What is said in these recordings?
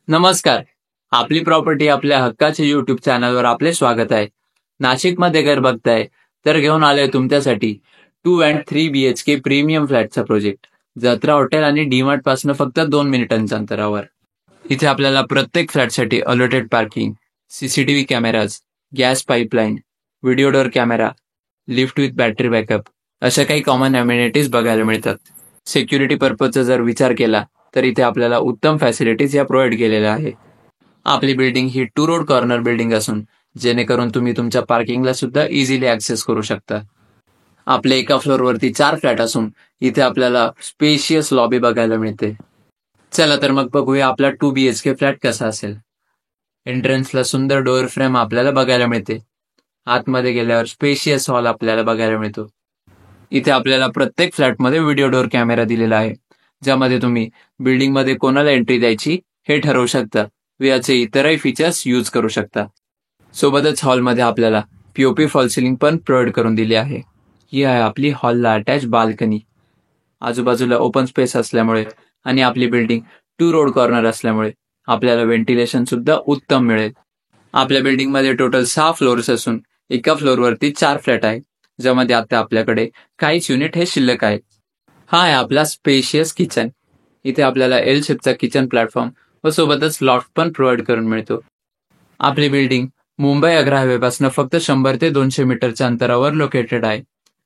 नमस्कार. आपली प्रॉपर्टी आपल्या हक्काच्या युट्यूब चॅनलवर आपले स्वागत आहे. नाशिकमध्ये घर बघताय तर घेऊन आलोय तुमच्यासाठी 2 and 3 BHK प्रीमियम फ्लॅटचा प्रोजेक्ट. जत्रा हॉटेल आणि डीमार्ट पासून फक्त 2 मिनिटांच्या अंतरावर. इथे आपल्याला प्रत्येक फ्लॅटसाठी allotted parking, CCTV cameras, gas pipeline, video door camera, lift with battery backup अशा काही कॉमन अम्युनिटीज बघायला मिळतात. सिक्युरिटी पर्पजचा जर विचार केला तर इथे आपल्याला उत्तम फॅसिलिटीज या प्रोव्हाइड केलेल्या आहे. आपली बिल्डिंग ही 2 रोड कॉर्नर बिल्डिंग असून जेणेकरून तुम्ही तुमच्या पार्किंगला सुद्धा इझिली ऍक्सेस करू शकता. आपल्या एका फ्लोअरवरती 4 फ्लॅट असून इथे आपल्याला स्पेशियस लॉबी बघायला मिळते. चला तर मग बघूया आपला 2 BHK फ्लॅट कसा असेल. एंट्रन्सला सुंदर डोअर फ्रेम आपल्याला बघायला मिळते. आतमध्ये गेल्यावर स्पेशियस हॉल आपल्याला बघायला मिळतो. इथे आपल्याला प्रत्येक फ्लॅटमध्ये व्हिडिओ डोअर कॅमेरा दिलेला आहे, ज्यामध्ये तुम्ही बिल्डिंगमध्ये कोणाला एंट्री द्यायची हे ठरवू शकता व याचे इतरही फीचर्स यूज करू शकता. सोबतच हॉलमध्ये आपल्याला पीओपी फॉल सिलिंग पण प्रोव्हाइड करून दिली आहे. ही आहे आपली हॉलला अटॅच बाल्कनी. आजूबाजूला ओपन स्पेस असल्यामुळे आणि आपली बिल्डिंग 2 रोड कॉर्नर असल्यामुळे आपल्याला व्हेंटिलेशन सुद्धा उत्तम मिळेल. आपल्या बिल्डिंगमध्ये टोटल 6 फ्लोअर्स असून एका फ्लोअरवरती 4 फ्लॅट आहे, ज्यामध्ये आता आपल्याकडे काहीच युनिट हे शिल्लक आहेत. हा आहे आपला स्पेशियस किचन. इथे आपल्याला एल शेपचा किचन प्लॅटफॉर्म व सोबतच लॉफ्ट पण प्रोव्हाइड करून मिळतो. आपली बिल्डिंग मुंबई आग्रा हायवे पासून फक्त 100 ते 200 मीटरच्या अंतरावर लोकेटेड आहे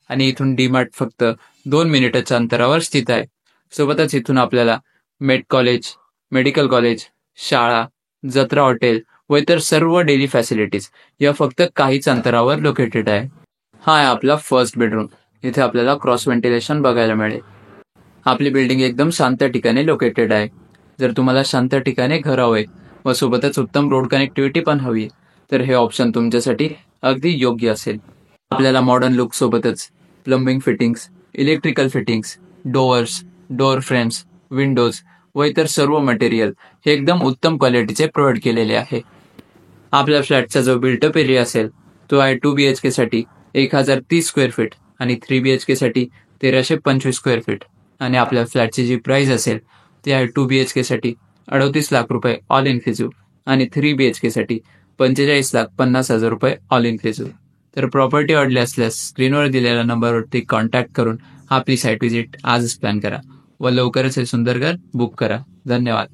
आणि इथून डीमार्ट फक्त 2 मिनिटाच्या अंतरावर स्थित आहे. सोबतच इथून आपल्याला मेड कॉलेज, मेडिकल कॉलेज, शाळा, जत्रा हॉटेल व इतर सर्व डेली फॅसिलिटीज या फक्त काहीच अंतरावर लोकेटेड आहे. हा आहे आपला फर्स्ट बेडरूम. इथे आपल्याला क्रॉस व्हेंटिलेशन बघायला मिळेल. आपली बिल्डिंग एकदम शांत ठिकाणी लोकेटेड आहे. जर तुम्हाला शांत ठिकाणी घर हवे व सोबतच उत्तम रोड कनेक्टिव्हिटी पण हवी तर हे ऑप्शन तुमच्यासाठी अगदी योग्य असेल. आपल्याला मॉडर्न लुक सोबतच plumbing fittings, electrical fittings, doors, door frames, Windows व इतर सर्व मटेरियल हे एकदम उत्तम क्वालिटीचे प्रोव्हाइड केलेले आहे. आपल्या फ्लॅटचा जो बिल्टअप एरिया असेल तो आहे 2 BHK साठी 1030 स्क्वेअर फीट आणि 3 BHK साठी 1325 स्क्वेअर फीट आणि आपल्या फ्लॅटची जी प्राइस असेल ती आहे 2 BHK साठी 38 लाख रुपये ऑल इन्क्लुसिव्ह आणि 3 BHK साठी 45,50,000 रुपये ऑल इन्क्लुसिव्ह. तर प्रॉपर्टी आवडली असल्यास स्क्रीनवर दिलेल्या नंबरवरती कॉन्टॅक्ट करून आपली साईट व्हिजिट आजच प्लॅन करा व लवकरच हे सुंदर घर बुक करा. धन्यवाद.